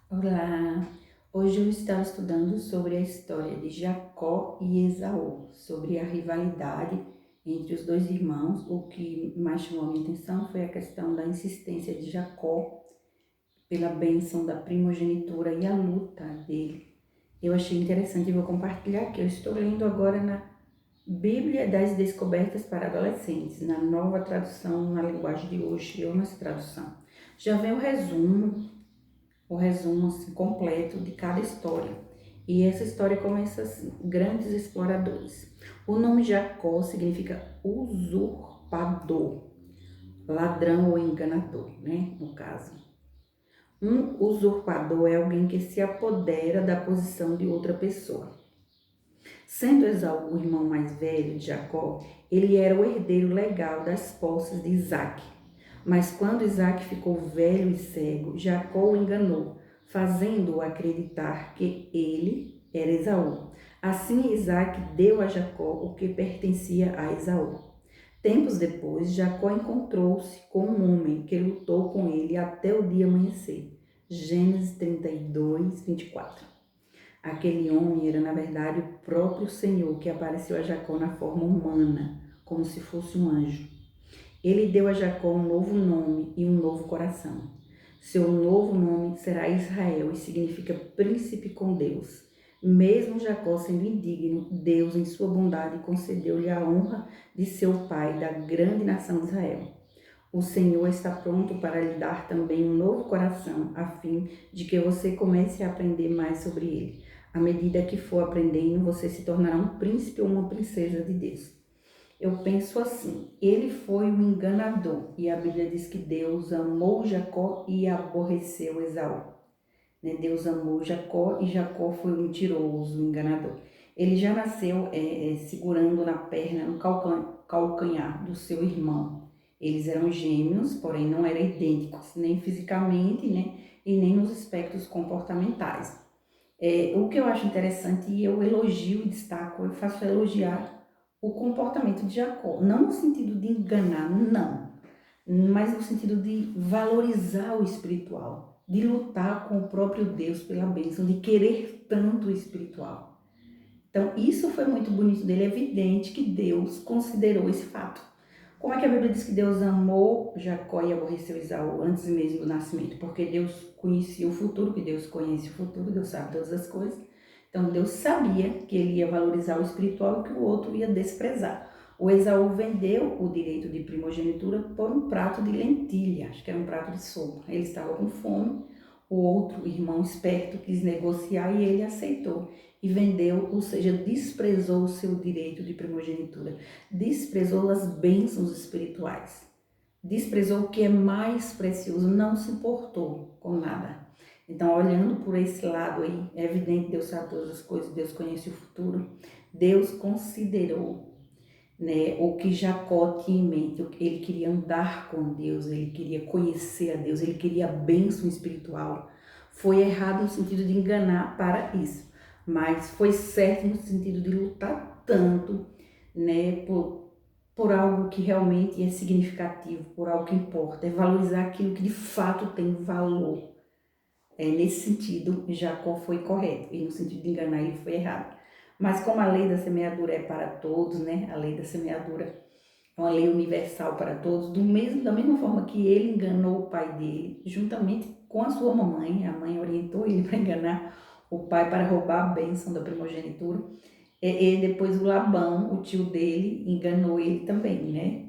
Olá! Hoje eu estava estudando sobre a história de Jacó e Esaú, sobre a rivalidade entre os dois irmãos. O que mais chamou a minha atenção foi a questão da insistência de Jacó pela bênção da primogenitura e a luta dele. Eu achei interessante e vou compartilhar aqui. Eu estou lendo agora na Bíblia das Descobertas para Adolescentes, na nova tradução na linguagem de hoje. Eu amo essa tradução. Já vem o resumo assim, completo de cada história. E essa história começa assim: grandes exploradores. O nome Jacó significa usurpador, ladrão ou enganador, né? No caso. Um usurpador é alguém que se apodera da posição de outra pessoa. Sendo Esaú o irmão mais velho de Jacó, ele era o herdeiro legal das posses de Isaque. Mas quando Isaque ficou velho e cego, Jacó o enganou, fazendo-o acreditar que ele era Esaú. Assim, Isaque deu a Jacó o que pertencia a Esaú. Tempos depois, Jacó encontrou-se com um homem que lutou com ele até o dia amanhecer. Gênesis 32, 24. Aquele homem era, na verdade, o próprio Senhor que apareceu a Jacó na forma humana, como se fosse um anjo. Ele deu a Jacó um novo nome e um novo coração. Seu novo nome será Israel e significa príncipe com Deus. Mesmo Jacó sendo indigno, Deus, em sua bondade, concedeu-lhe a honra de seu pai da grande nação de Israel. O Senhor está pronto para lhe dar também um novo coração, a fim de que você comece a aprender mais sobre ele. À medida que for aprendendo, você se tornará um príncipe ou uma princesa de Deus. Eu penso assim: ele foi um enganador, e a Bíblia diz que Deus amou Jacó e aborreceu Esaú. Deus amou Jacó e Jacó foi um mentiroso, um enganador. Ele já nasceu segurando na perna, no calcanhar do seu irmão. Eles eram gêmeos, porém não eram idênticos, nem fisicamente, né, e nem nos aspectos comportamentais. O que eu acho interessante, e eu elogio e destaco, eu faço elogiar o comportamento de Jacó, não no sentido de enganar, não, mas no sentido de valorizar o espiritual, de lutar com o próprio Deus pela bênção, de querer tanto o espiritual. Então, isso foi muito bonito dele, é evidente que Deus considerou esse fato. Como é que a Bíblia diz que Deus amou Jacó e aborreceu Esaú antes mesmo do nascimento? Porque Deus conhecia o futuro, que Deus conhece o futuro, Deus sabe todas as coisas. Então Deus sabia que ele ia valorizar o espiritual e que o outro ia desprezar. O Esaú vendeu o direito de primogenitura por um prato de lentilha, acho que era um prato de sopa. Ele estava com fome, o outro irmão esperto quis negociar e ele aceitou e vendeu, ou seja, desprezou o seu direito de primogenitura, desprezou as bênçãos espirituais, desprezou o que é mais precioso, não se importou com nada. Então, olhando por esse lado aí, é evidente que Deus sabe todas as coisas, Deus conhece o futuro, Deus considerou, né, o que Jacó tinha em mente, ele queria andar com Deus, ele queria conhecer a Deus, ele queria a bênção espiritual. Foi errado no sentido de enganar para isso, mas foi certo no sentido de lutar tanto, né, por algo que realmente é significativo, por algo que importa, é valorizar aquilo que de fato tem valor. Nesse sentido, Jacó foi correto, e no sentido de enganar ele foi errado. Mas como a lei da semeadura é para todos, né? A lei da semeadura é uma lei universal para todos, da mesma forma que ele enganou o pai dele, juntamente com a sua mamãe, a mãe orientou ele para enganar o pai para roubar a bênção da primogenitura. E depois o Labão, o tio dele, enganou ele também, né?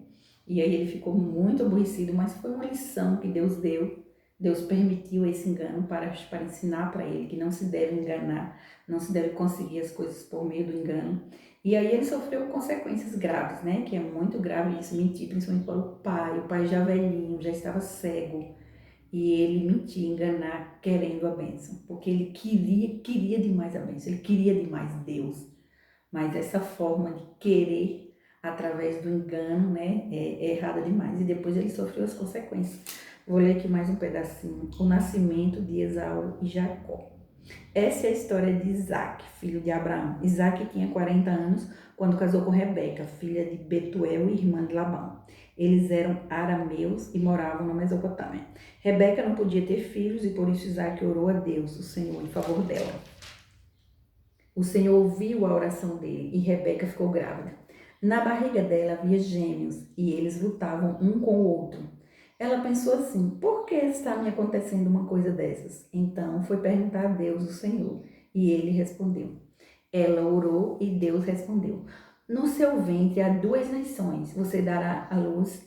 E aí ele ficou muito aborrecido, mas foi uma lição que Deus deu. Deus permitiu esse engano para ensinar para ele que não se deve enganar, não se deve conseguir as coisas por meio do engano. E aí ele sofreu consequências graves, né? Que é muito grave isso, mentir, principalmente para o pai já velhinho, já estava cego. E ele mentir, enganar, querendo a bênção, porque ele queria demais a bênção, ele queria demais Deus. Mas essa forma de querer através do engano, né, é errada demais. E depois ele sofreu as consequências. Vou ler aqui mais um pedacinho. O nascimento de Esaú e Jacó. Essa é a história de Isaac, filho de Abraão. Isaac tinha 40 anos quando casou com Rebeca, filha de Betuel e irmã de Labão. Eles eram arameus e moravam na Mesopotâmia. Rebeca não podia ter filhos e por isso Isaac orou a Deus, o Senhor, em favor dela. O Senhor ouviu a oração dele e Rebeca ficou grávida. Na barriga dela havia gêmeos e eles lutavam um com o outro. Ela pensou assim: por que está me acontecendo uma coisa dessas? Então foi perguntar a Deus, o Senhor, e ele respondeu. Ela orou e Deus respondeu: no seu ventre há duas nações, você dará à luz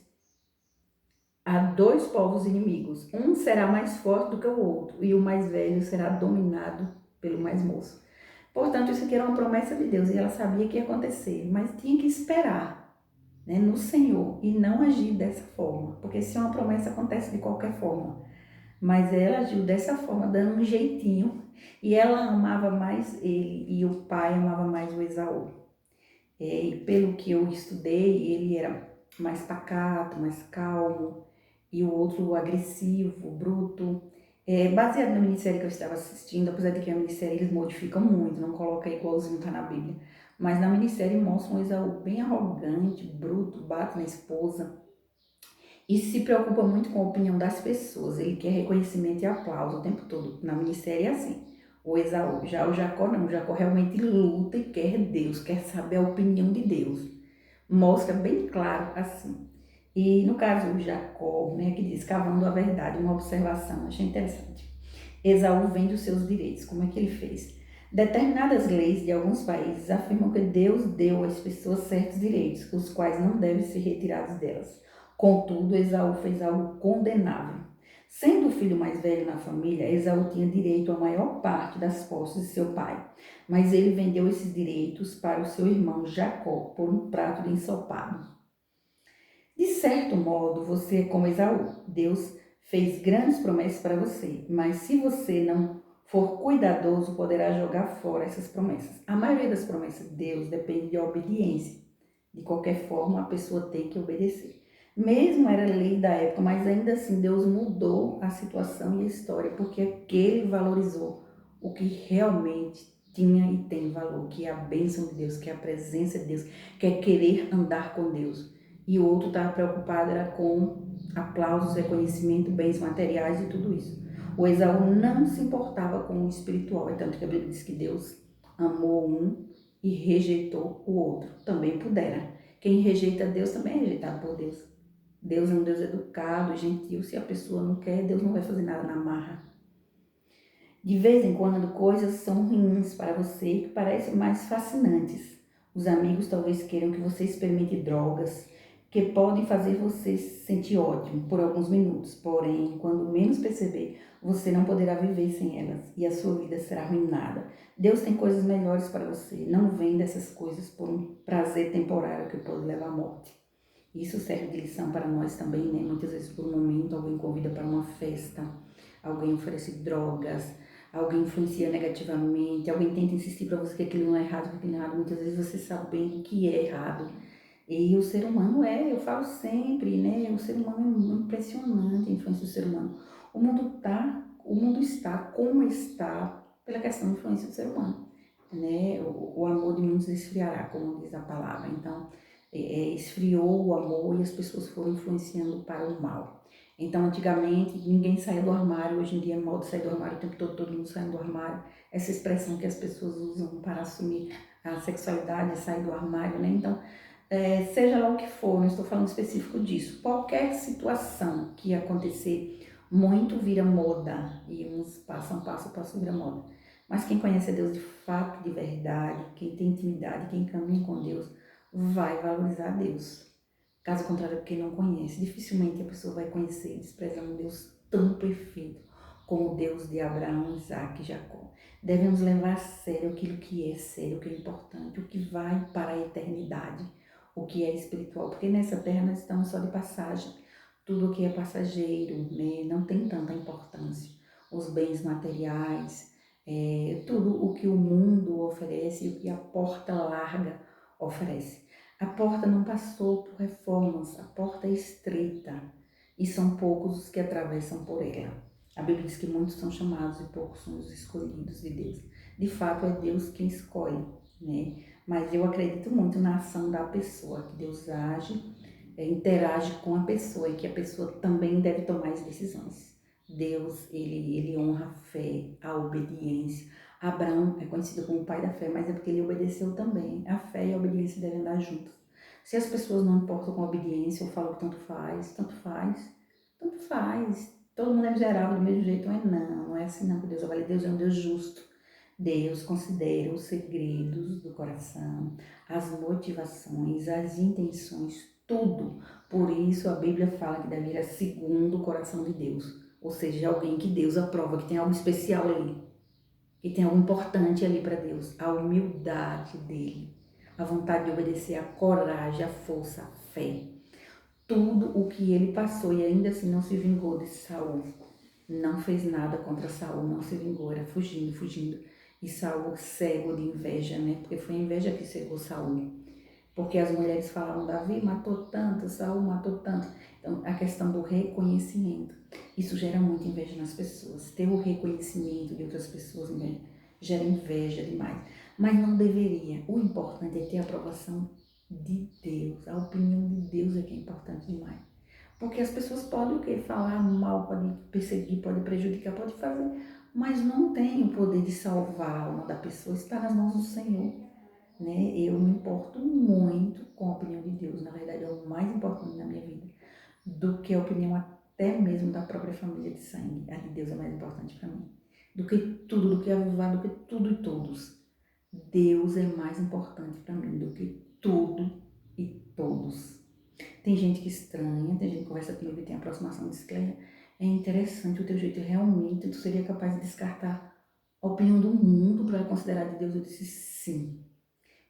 a dois povos inimigos. Um será mais forte do que o outro, e o mais velho será dominado pelo mais moço. Portanto, isso aqui era uma promessa de Deus, e ela sabia que ia acontecer, mas tinha que esperar, né, no Senhor e não agir dessa forma, porque se uma promessa acontece de qualquer forma, mas ela agiu dessa forma, dando um jeitinho, e ela amava mais ele, e o pai amava mais o Esaú. E pelo que eu estudei, ele era mais pacato, mais calmo, e o outro agressivo, bruto. Baseado na minissérie que eu estava assistindo, apesar de que a minissérie eles modificam muito, não coloca igualzinho tá na Bíblia, mas na minissérie mostra um Esaú bem arrogante, bruto, bate na esposa e se preocupa muito com a opinião das pessoas. Ele quer reconhecimento e aplauso o tempo todo. Na minissérie é assim. O Esaú, já o Jacó não, o Jacó realmente luta e quer Deus, quer saber a opinião de Deus. Mostra bem claro assim. E no caso do Jacó, né, que diz, cavando a verdade, uma observação, achei interessante. Esaú vende os seus direitos. Como é que ele fez? Determinadas leis de alguns países afirmam que Deus deu às pessoas certos direitos, os quais não devem ser retirados delas. Contudo, Esaú fez algo condenável. Sendo o filho mais velho na família, Esaú tinha direito à maior parte das posses de seu pai, mas ele vendeu esses direitos para o seu irmão Jacó por um prato de ensopado. De certo modo, você é como Esaú. Deus fez grandes promessas para você, mas se você não for cuidadoso, poderá jogar fora essas promessas. A maioria das promessas de Deus depende de obediência. De qualquer forma, a pessoa tem que obedecer. Mesmo era lei da época, mas ainda assim Deus mudou a situação e a história, porque aquele valorizou o que realmente tinha e tem valor, que é a bênção de Deus, que é a presença de Deus, que é querer andar com Deus. E o outro estava preocupado era com aplausos, reconhecimento, bens materiais e tudo isso. O Esaú não se importava com o espiritual, é tanto que a Bíblia diz que Deus amou um e rejeitou o outro. Também pudera. Quem rejeita Deus também é rejeitado por Deus. Deus é um Deus educado, gentil. Se a pessoa não quer, Deus não vai fazer nada na marra. De vez em quando, coisas são ruins para você que parecem mais fascinantes. Os amigos talvez queiram que você experimente drogas, que podem fazer você se sentir ótimo por alguns minutos. Porém, quando menos perceber, você não poderá viver sem elas e a sua vida será arruinada. Deus tem coisas melhores para você. Não venda essas coisas por um prazer temporário que pode levar à morte. Isso serve de lição para nós também, né? Muitas vezes por um momento alguém convida para uma festa, alguém oferece drogas, alguém influencia negativamente, alguém tenta insistir para você que aquilo não é errado, que aquilo não é errado. Muitas vezes você sabe bem o que é errado. E o ser humano eu falo sempre, né? O ser humano é muito impressionante, a influência do ser humano. O mundo está como está pela questão da influência do ser humano, né? O amor de muitos esfriará, como diz a palavra. Então, esfriou o amor e as pessoas foram influenciando para o mal. Então, antigamente, ninguém saía do armário, hoje em dia é moda sair do armário o tempo todo, todo mundo saindo do armário. Essa expressão que as pessoas usam para assumir a sexualidade, sair do armário, né? Então, seja lá o que for, não estou falando específico disso, qualquer situação que acontecer, muito vira moda, e uns passam, vira moda. Mas quem conhece a Deus de fato, de verdade, quem tem intimidade, quem caminha com Deus, vai valorizar Deus. Caso contrário, quem não conhece, dificilmente a pessoa vai conhecer e desprezar um Deus tão perfeito como o Deus de Abraão, Isaac e Jacó. Devemos levar a sério aquilo que é sério, o que é importante, o que vai para a eternidade, o que é espiritual, porque nessa terra nós estamos só de passagem. Tudo o que é passageiro, né, não tem tanta importância. Os bens materiais, tudo o que o mundo oferece e o que a porta larga oferece. A porta não passou por reformas, a porta é estreita e são poucos os que atravessam por ela. A Bíblia diz que muitos são chamados e poucos são os escolhidos de Deus. De fato, é Deus quem escolhe, né? Mas eu acredito muito na ação da pessoa, que Deus age interage com a pessoa e que a pessoa também deve tomar as decisões. Deus, ele honra a fé, a obediência. Abraão é conhecido como o pai da fé, mas é porque ele obedeceu também. A fé e a obediência devem andar juntos. Se as pessoas não importam com a obediência ou falam que tanto faz, tanto faz, tanto faz. Todo mundo é miserável do mesmo jeito, não é assim não que Deus trabalha. Deus é um Deus justo. Deus considera os segredos do coração, as motivações, as intenções, tudo. Por isso a Bíblia fala que Davi era segundo o coração de Deus. Ou seja, alguém que Deus aprova, que tem algo especial ali, que tem algo importante ali para Deus. A humildade dele, a vontade de obedecer, a coragem, a força, a fé. Tudo o que ele passou e ainda assim não se vingou de Saul. Não fez nada contra Saul, não se vingou, era fugindo, fugindo. E Saul cego de inveja, né? Porque foi a inveja que cegou Saul. Porque as mulheres falavam, Davi matou tanto, Saul matou tanto. Então, a questão do reconhecimento. Isso gera muita inveja nas pessoas. Ter o reconhecimento de outras pessoas gera inveja demais. Mas não deveria. O importante é ter a aprovação de Deus. A opinião de Deus é que é importante demais. Porque as pessoas podem o quê? Falar mal, podem perseguir, podem prejudicar, podem fazer. Mas não tem o poder de salvar a alma da pessoa. Está nas mãos do Senhor. Né? Eu me importo muito com a opinião de Deus. Na verdade, é o mais importante na minha vida. Do que a opinião até mesmo da própria família de sangue. A de Deus é mais importante para mim. Do que tudo, do que avivar, do que tudo e todos. Deus é mais importante para mim do que tudo e todos. Tem gente que estranha, tem gente que conversa comigo e tem aproximação e diz que é interessante o teu jeito, realmente tu seria capaz de descartar a opinião do mundo para considerar de Deus. Eu disse sim.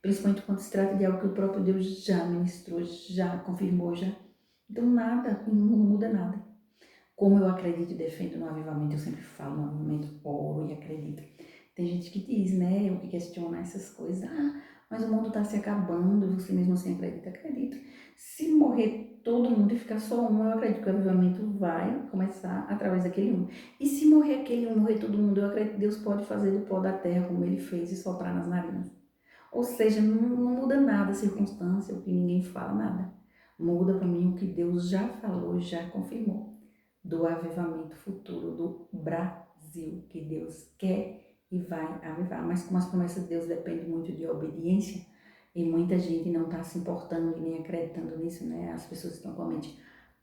Principalmente quando se trata de algo que o próprio Deus já ministrou, já confirmou, já. Então nada, não muda nada. Como eu acredito e defendo no avivamento, eu sempre falo no avivamento, oro e acredito. Tem gente que diz, né, o que questiona essas coisas, mas o mundo está se acabando, você mesmo assim acredita? Acredito. Se morrer todo mundo e ficar só um, eu acredito que o avivamento vai começar através daquele um. E se morrer aquele um, morrer todo mundo, eu acredito que Deus pode fazer do pó da terra como ele fez e soprar nas narinas. Ou seja, não muda nada a circunstância, o que ninguém fala, nada. Muda para mim o que Deus já falou, já confirmou. Do avivamento futuro do Brasil, que Deus quer e vai avivar. Mas como as promessas de Deus dependem muito de obediência, e muita gente não está se importando e nem acreditando nisso, né? As pessoas estão com a mente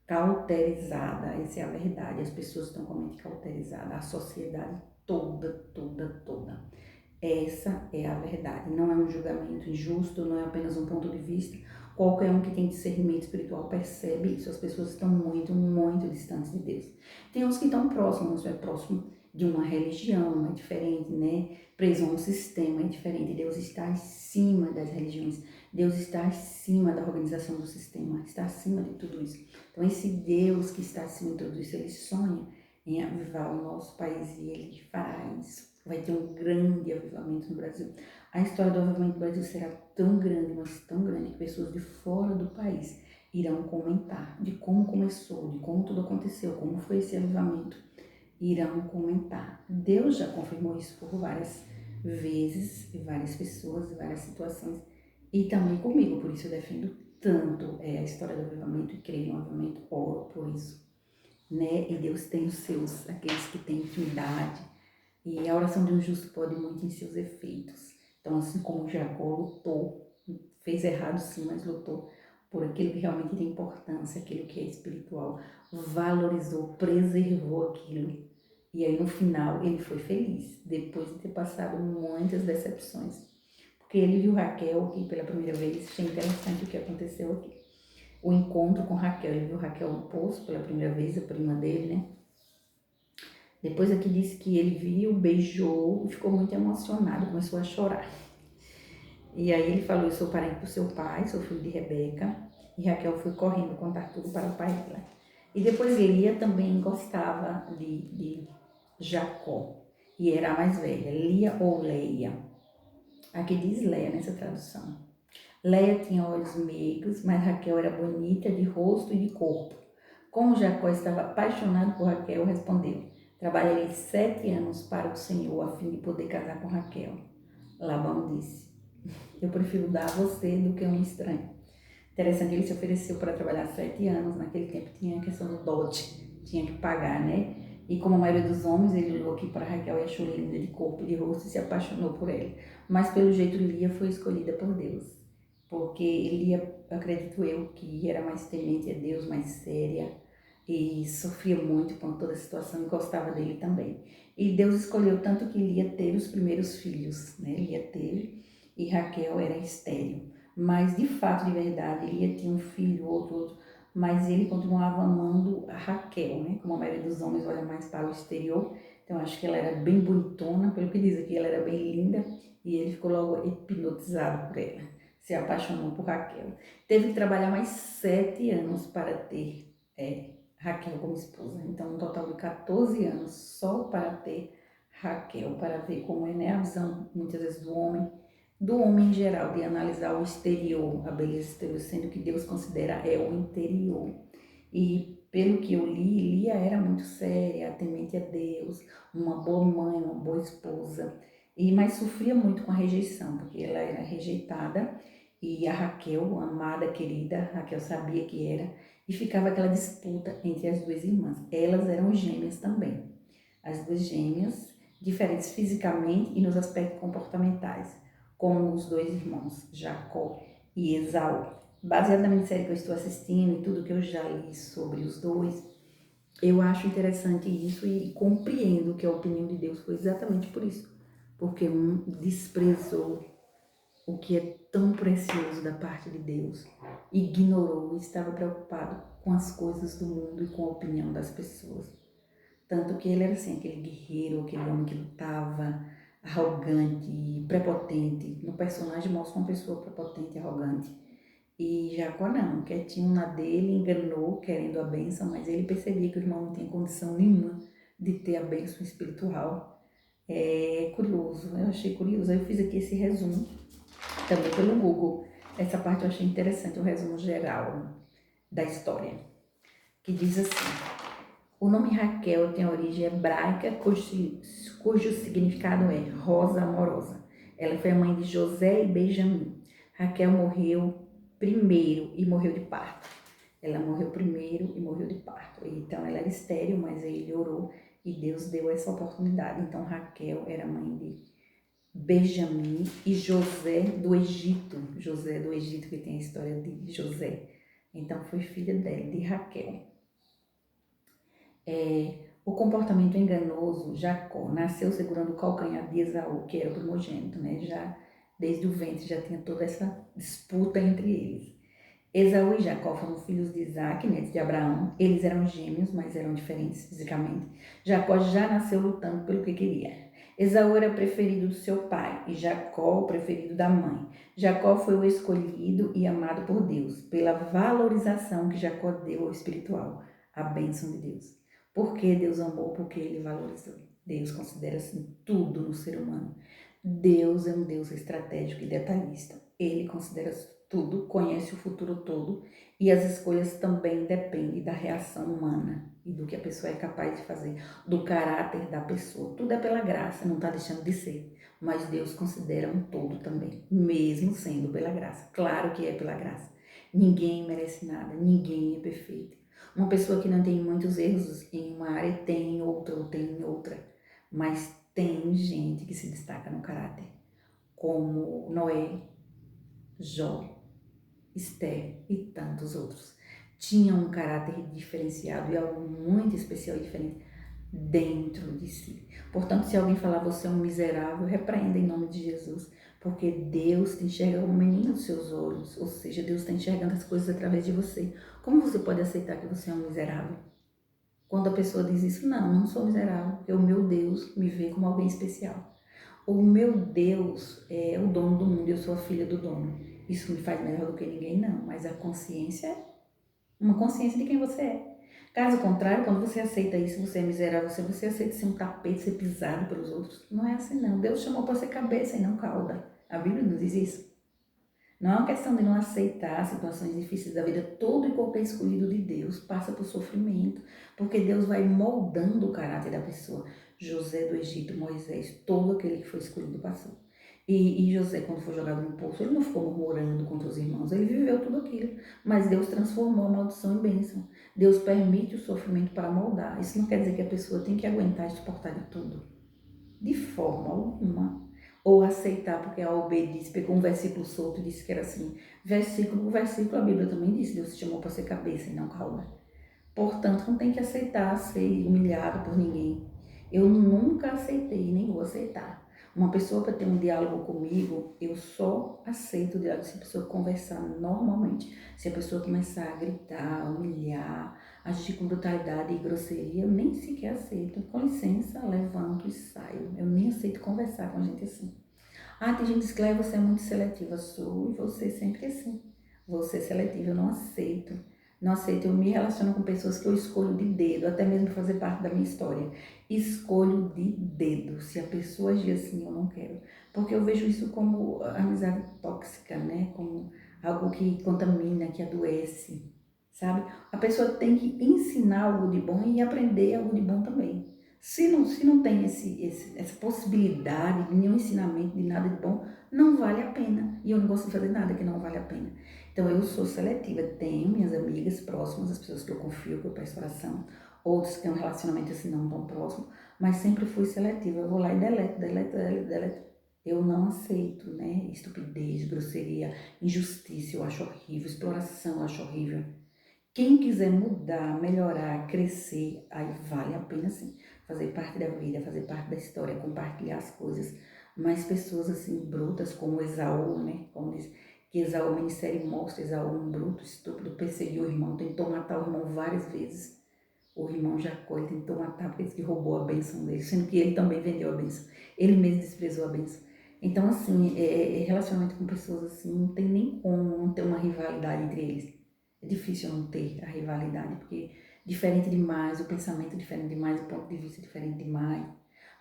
cauterizada, essa é a verdade. As pessoas estão com a mente cauterizada, a sociedade toda. Essa é a verdade. Não é um julgamento injusto, não é apenas um ponto de vista. Qualquer um que tem discernimento espiritual percebe isso. As pessoas estão muito distantes de Deus. Tem uns que estão próximos, é próximo de uma religião, é diferente, né? Preso a um sistema, é diferente. Deus está acima das religiões. Deus está acima da organização do sistema, está acima de tudo isso. Então, esse Deus que está acima de tudo isso, ele sonha em avivar o nosso país e ele fará isso. Vai ter um grande avivamento no Brasil. A história do avivamento do Brasil será tão grande, mas tão grande, que pessoas de fora do país irão comentar de como começou, de como tudo aconteceu, como foi esse avivamento. Irão comentar. Deus já confirmou isso por várias vezes, e várias pessoas, e várias situações, e também comigo, por isso eu defendo tanto a história do avivamento e creio no avivamento, oro por isso. Né? E Deus tem os seus, aqueles que têm intimidade, e a oração de um justo pode muito em seus efeitos. Então, assim como Jacó lutou, fez errado sim, mas lutou por aquilo que realmente tem importância, aquilo que é espiritual, valorizou, preservou aquilo. E aí no final ele foi feliz, depois de ter passado muitas decepções. Porque ele viu Raquel aqui pela primeira vez, achei interessante o que aconteceu aqui. O encontro com Raquel, ele viu Raquel no poço pela primeira vez, a prima dele, né? Depois aqui disse que ele viu, beijou e ficou muito emocionado, começou a chorar. E aí ele falou, eu sou parente do seu pai, sou filho de Rebeca. E Raquel foi correndo contar tudo para o pai dela. E depois Lia também gostava de Jacó. E era a mais velha, Lia ou Leia. Aqui diz Leia nessa tradução. Leia tinha olhos meigos, mas Raquel era bonita de rosto e de corpo. Como Jacó estava apaixonado por Raquel, respondeu, trabalharei 7 anos para o Senhor a fim de poder casar com Raquel. Labão disse, eu prefiro dar a você do que um estranho. Interessante, ele se ofereceu para trabalhar 7 anos, naquele tempo tinha a questão do dote, tinha que pagar, né? E como a maioria dos homens, ele olhou aqui para Raquel e achou linda de corpo e de rosto e se apaixonou por ela. Mas pelo jeito Lia foi escolhida por Deus, porque Lia, acredito eu, que era mais temente a Deus, mais séria e sofria muito com toda a situação e gostava dele também. E Deus escolheu tanto que Lia teve os primeiros filhos, né? Lia teve e Raquel era estéril. Mas de fato, de verdade, Lia tinha um filho, outro, mas ele continuava amando a Raquel, né? Como a maioria dos homens olha mais para o exterior, então acho que ela era bem bonitona, pelo que diz aqui, ela era bem linda e ele ficou logo hipnotizado por ela, se apaixonou por Raquel. Teve que trabalhar mais 7 anos para ter Raquel como esposa, então um total de 14 anos só para ter Raquel, para ver como é, né, a visão muitas vezes do homem em geral, de analisar o exterior, a beleza exterior, sendo que Deus considera o interior. E pelo que eu li, Lia era muito séria, temente a Deus, uma boa mãe, uma boa esposa, mas sofria muito com a rejeição, porque ela era rejeitada e a Raquel, amada, querida, Raquel sabia que era, e ficava aquela disputa entre as duas irmãs. Elas eram gêmeas também, as duas gêmeas, diferentes fisicamente e nos aspectos comportamentais, como os dois irmãos, Jacó e Esaú. Baseado na minissérie que eu estou assistindo e tudo que eu já li sobre os dois, eu acho interessante isso e compreendo que a opinião de Deus foi exatamente por isso. Porque um desprezou o que é tão precioso da parte de Deus, ignorou e estava preocupado com as coisas do mundo e com a opinião das pessoas. Tanto que ele era assim, aquele guerreiro, aquele homem que lutava, arrogante, prepotente. No personagem mostra uma pessoa prepotente e arrogante. E Jacó não, quietinho na dele, enganou, querendo a bênção, mas ele percebia que o irmão não tinha condição nenhuma de ter a bênção espiritual. É curioso, eu achei curioso. Aí eu fiz aqui esse resumo, também pelo Google. Essa parte eu achei interessante, o resumo geral da história, que diz assim: o nome Raquel tem origem hebraica, cujo significado é rosa amorosa. Ela foi a mãe de José e Benjamim. Raquel morreu primeiro e morreu de parto. Ela morreu primeiro e morreu de parto. Então ela era estéril, mas ele orou e Deus deu essa oportunidade. Então Raquel era mãe de Benjamim e José do Egito. José do Egito, que tem a história de José. Então foi filha dela, de Raquel. O comportamento enganoso, Jacó nasceu segurando o calcanhar de Esaú, que era o primogênito, né? Já desde o ventre já tinha toda essa disputa entre eles. Esaú e Jacó foram filhos de Isaac, neto de Abraão. Eles eram gêmeos, mas eram diferentes fisicamente. Jacó já nasceu lutando pelo que queria. Esaú era preferido do seu pai e Jacó o preferido da mãe. Jacó foi o escolhido e amado por Deus, pela valorização que Jacó deu ao espiritual, a bênção de Deus. Por que Deus amou? Porque ele valorizou. Deus considera assim tudo no ser humano. Deus é um Deus estratégico e detalhista. Ele considera tudo, conhece o futuro todo e as escolhas também dependem da reação humana e do que a pessoa é capaz de fazer, do caráter da pessoa. Tudo é pela graça, não está deixando de ser. Mas Deus considera um todo também, mesmo sendo pela graça. Claro que é pela graça. Ninguém merece nada, ninguém é perfeito. Uma pessoa que não tem muitos erros em uma área tem em outra, ou tem em outra. Mas tem gente que se destaca no caráter, como Noé, Jó, Esther e tantos outros. Tinham um caráter diferenciado e algo muito especial e diferente dentro de si. Portanto, se alguém falar você é um miserável, repreenda em nome de Jesus, porque Deus te enxerga como menino dos seus olhos, ou seja, Deus está enxergando as coisas através de você. Como você pode aceitar que você é um miserável? Quando a pessoa diz isso, não sou miserável, porque o meu Deus me vê como alguém especial. O meu Deus é o dono do mundo, eu sou a filha do dono. Isso me faz melhor do que ninguém, não, mas a consciência é uma consciência de quem você é. Caso contrário, quando você aceita isso, você é miserável, você aceita ser um tapete, ser pisado pelos outros. Não é assim, não. Deus chamou para ser cabeça e não cauda. A Bíblia não diz isso. Não é uma questão de não aceitar situações difíceis da vida. Todo e qualquer escolhido de Deus passa por sofrimento, porque Deus vai moldando o caráter da pessoa. José do Egito, Moisés, todo aquele que foi escolhido passou. E José, quando foi jogado no poço, ele não ficou murmurando contra os irmãos, ele viveu tudo aquilo. Mas Deus transformou a maldição em bênção. Deus permite o sofrimento para moldar. Isso não quer dizer que a pessoa tem que aguentar e suportar de tudo. De forma alguma. Ou aceitar, porque a OB disse, pegou um versículo solto e disse que era assim. Versículo por versículo, a Bíblia também disse, Deus te chamou para ser cabeça e não cauda. Portanto, não tem que aceitar ser humilhado por ninguém. Eu nunca aceitei, nem vou aceitar. Uma pessoa para ter um diálogo comigo, eu só aceito o diálogo se a pessoa conversar normalmente. Se a pessoa começar a gritar, humilhar, agir com brutalidade e grosseria, eu nem sequer aceito. Com licença, levanto e saio. Eu nem aceito conversar com gente assim. Ah, tem gente que diz que você é muito seletiva. Sou, e você sempre assim. Vou ser seletiva, eu não aceito. Não aceito, eu me relaciono com pessoas que eu escolho de dedo, até mesmo para fazer parte da minha história. Escolho de dedo. Se a pessoa agir assim, eu não quero. Porque eu vejo isso como amizade tóxica, né? Como algo que contamina, que adoece, sabe? A pessoa tem que ensinar algo de bom e aprender algo de bom também. Se não tem essa possibilidade de nenhum ensinamento, de nada de bom, não vale a pena. E eu não gosto de fazer nada que não vale a pena. Então eu sou seletiva, tenho minhas amigas próximas, as pessoas que eu confio, que eu presto oração, outros que têm um relacionamento assim não tão próximo, mas sempre fui seletiva. Eu vou lá e deleto. Eu não aceito, né? Estupidez, grosseria, injustiça, eu acho horrível, exploração, eu acho horrível. Quem quiser mudar, melhorar, crescer, aí vale a pena sim. Fazer parte da vida, fazer parte da história, compartilhar as coisas. Mas pessoas assim, brutas, como Esaú, né? Como diz, que Esaú, o ministério mostra, Esaú um bruto, estúpido, perseguiu o irmão, tentou matar o irmão várias vezes. O irmão Jacó, ele tentou matar porque disse que roubou a bênção dele, sendo que ele também vendeu a bênção. Ele mesmo desprezou a bênção. Então, assim, relacionamento com pessoas assim, não tem nem como não ter uma rivalidade entre eles. É difícil não ter a rivalidade, porque diferente demais, o pensamento é diferente demais, o ponto de vista é diferente demais.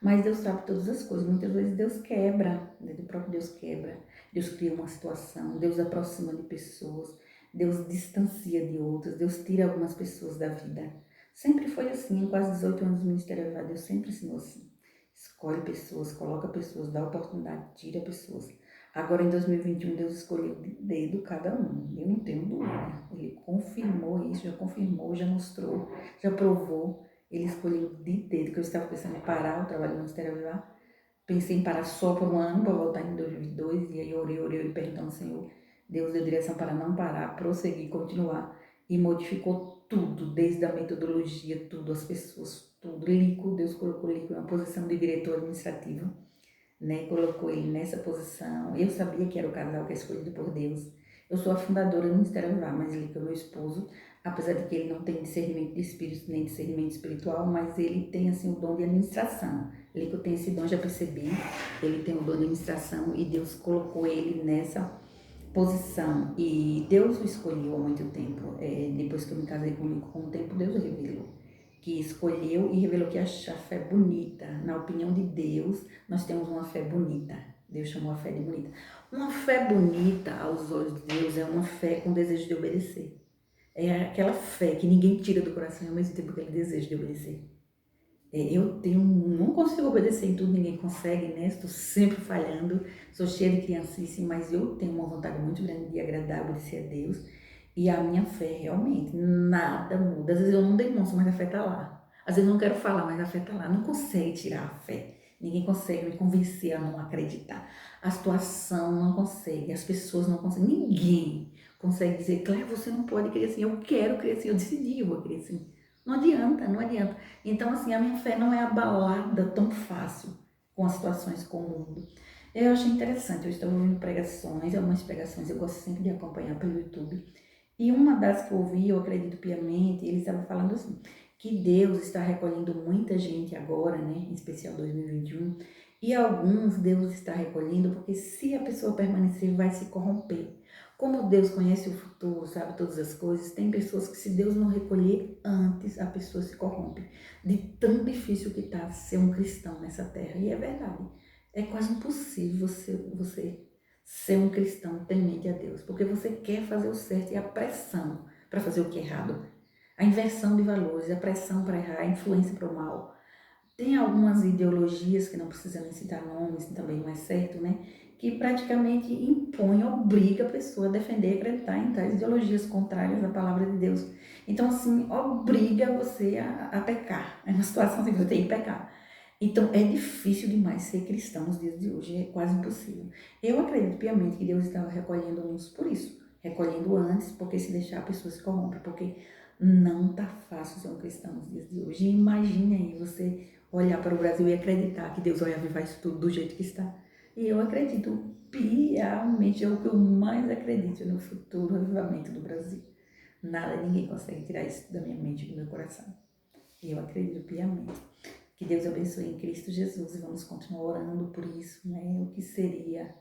Mas Deus sabe todas as coisas. Muitas vezes Deus quebra, né? O próprio Deus quebra. Deus cria uma situação, Deus aproxima de pessoas, Deus distancia de outras, Deus tira algumas pessoas da vida. Sempre foi assim, em quase 18 anos do Ministério Avivado, Deus sempre ensinou assim. Escolhe pessoas, coloca pessoas, dá oportunidade, tira pessoas. Agora em 2021 Deus escolheu de dedo cada um, eu não tenho dúvida. Ele confirmou isso, já confirmou, já mostrou, já provou. Ele escolheu de dedo, que eu estava pensando em parar o trabalho do Ministério Avivado. Pensei em parar só por um ano, para voltar em 2022, e aí orei, perguntando ao Senhor. Deus deu direção para não parar, prosseguir, continuar. E modificou tudo, desde a metodologia, tudo, as pessoas, tudo. Lico, Deus colocou Lico em uma posição de diretor administrativo, né? Colocou ele nessa posição. Eu sabia que era o casal que é escolhido por Deus. Eu sou a fundadora do Ministério Avivado, mas Lico é meu esposo, apesar de que ele não tem discernimento de espírito nem discernimento espiritual, mas ele tem assim o dom de administração. Lico tem esse dom, já percebi. Ele tem o dom de administração e Deus colocou ele nessa posição. E Deus o escolheu há muito tempo. Depois que eu me casei com Lico, com o tempo Deus o revelou. Que escolheu e revelou que acha a fé bonita. Na opinião de Deus, nós temos uma fé bonita. Deus chamou a fé de bonita. Uma fé bonita aos olhos de Deus é uma fé com desejo de obedecer. É aquela fé que ninguém tira do coração e ao mesmo tempo aquele desejo de obedecer. Eu não consigo obedecer em tudo, ninguém consegue, né? Estou sempre falhando, sou cheia de criancice, mas eu tenho uma vontade muito grande de agradar, obedecer a Deus. E a minha fé, realmente, nada muda. Às vezes eu não demonstro, mas a fé está lá. Às vezes eu não quero falar, mas a fé está lá. Não consegue tirar a fé. Ninguém consegue me convencer a não acreditar. A situação não consegue, as pessoas não conseguem, ninguém consegue dizer, Cléia, você não pode crer assim, eu quero crer assim, eu decidi, eu vou crer assim. Não adianta, não adianta. Então, assim, a minha fé não é abalada tão fácil com as situações com o mundo. Eu achei interessante, eu estava ouvindo pregações, algumas pregações eu gosto sempre de acompanhar pelo YouTube. E uma das que eu ouvi, eu acredito piamente, ele estava falando assim, que Deus está recolhendo muita gente agora, né, em especial 2021, e alguns Deus está recolhendo porque se a pessoa permanecer vai se corromper. Como Deus conhece o futuro, sabe todas as coisas, tem pessoas que se Deus não recolher antes, a pessoa se corrompe. De tão difícil que está ser um cristão nessa terra. E é verdade. É quase impossível você ser um cristão temente a Deus. Porque você quer fazer o certo e a pressão para fazer o que é errado. A inversão de valores, a pressão para errar, a influência para o mal. Tem algumas ideologias, que não precisa nem citar nomes, também não é certo, né? Que praticamente impõe, obriga a pessoa a defender e acreditar em tais ideologias contrárias à palavra de Deus. Então, assim, obriga você a pecar. É uma situação assim, você tem que pecar. Então, é difícil demais ser cristão nos dias de hoje, é quase impossível. Eu acredito piamente que Deus estava recolhendo uns por isso. Recolhendo antes, porque se deixar a pessoa se corrompe, porque não tá fácil ser um cristão nos dias de hoje. E imagine aí você olhar para o Brasil e acreditar que Deus vai avivar isso tudo do jeito que está. E eu acredito piamente, é o que eu mais acredito no futuro avivamento do Brasil. Nada, ninguém consegue tirar isso da minha mente e do meu coração. E eu acredito piamente. Que Deus abençoe em Cristo Jesus e vamos continuar orando por isso, né? O que seria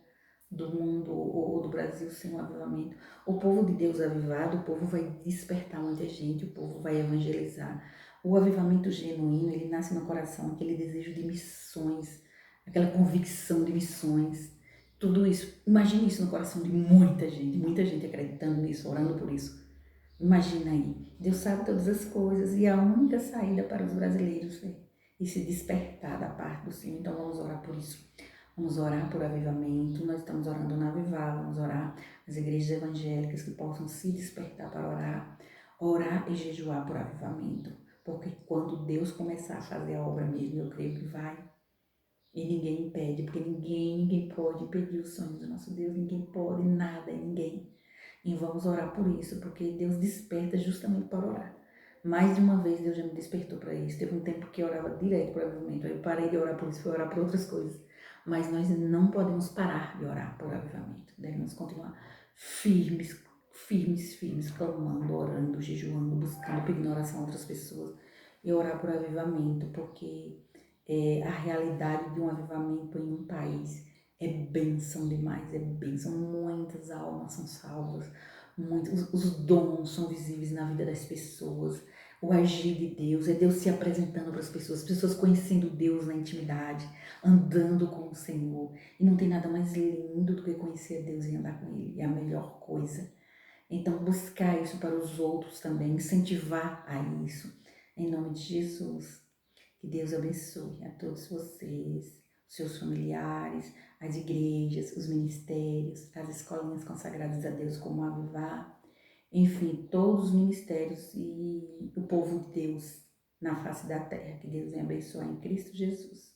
do mundo ou do Brasil sem um avivamento? O povo de Deus avivado, o povo vai despertar muita gente, o povo vai evangelizar. O avivamento genuíno, ele nasce no coração, aquele desejo de missões, aquela convicção de missões. Tudo isso, imagine isso no coração de muita gente acreditando nisso, orando por isso. Imagina aí, Deus sabe todas as coisas e a única saída para os brasileiros é esse despertar da parte do Senhor. Então vamos orar por isso. Vamos orar por avivamento. Nós estamos orando na Avivar, vamos orar nas igrejas evangélicas que possam se despertar para orar. Orar e jejuar por avivamento. Porque quando Deus começar a fazer a obra mesmo, eu creio que vai. E ninguém impede, porque ninguém pode impedir os sonhos do nosso Deus. Ninguém pode, nada e ninguém. E vamos orar por isso, porque Deus desperta justamente para orar. Mais de uma vez Deus já me despertou para isso. Teve um tempo que eu orava direto para o avivamento. Aí eu parei de orar por isso, fui orar por outras coisas. Mas nós não podemos parar de orar por avivamento. Devemos continuar firmes, clamando, orando, jejuando, buscando, pedindo oração a outras pessoas. E orar por avivamento, porque a realidade de um avivamento em um país é bênção demais, é bênção. Muitas almas são salvas, muitos, os dons são visíveis na vida das pessoas. O agir de Deus, é Deus se apresentando para as pessoas conhecendo Deus na intimidade, andando com o Senhor. E não tem nada mais lindo do que conhecer Deus e andar com Ele, é a melhor coisa. Então, buscar isso para os outros também, incentivar a isso. Em nome de Jesus. Que Deus abençoe a todos vocês, seus familiares, as igrejas, os ministérios, as escolinhas consagradas a Deus como a Avivar, enfim, todos os ministérios e o povo de Deus na face da terra. Que Deus venha abençoar em Cristo Jesus.